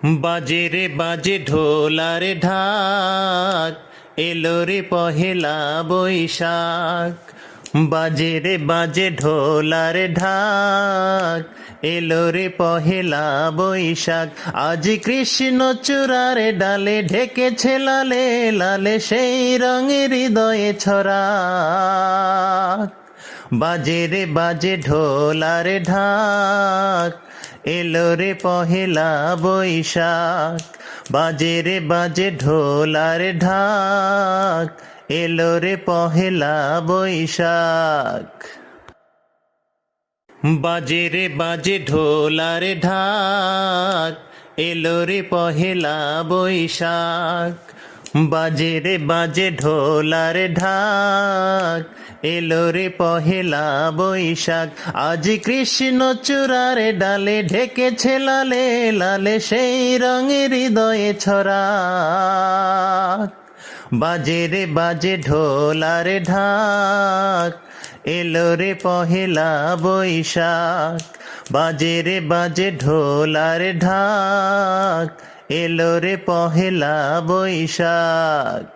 বাজে রে বাজে ঢোলার ঢাক, এলো রে পহেলা বৈশাখ। বাজে রে বাজে ঢোলার ঢাক, এলো রে পহেলা বৈশাখ। আজ কৃষ্ণ চূড়ার ডালে ঢেকেছে লালে লালে সেই রঙের হৃদয়ে ছড়াক। বাজে রে বাজে ঢোলার ঢাক, এলো রে পহেলা বৈশাখ। বাজে রে বাজে ঢোলার ঢাক, এলো রে পহেলা বৈশাখ। বাজে রে বাজে ঢোলার ঢাক, এলো রে পহেলা বৈশাখ। বাজে রে বাজে ঢোলার ঢাক, এলো রে পহেলা বৈশাখ। আজ কৃষ্ণ চূড়ার ডালে ঢেকেছে লালে লালে সেই রঙের হৃদয়ে ছড়াক। বাজে রে বাজে ঢোলার ঢাক, এলো রে পহেলা বৈশাখ। বাজে রে বাজে ঢোলার ঢাক, এলো রে পহেলা বৈশাখ।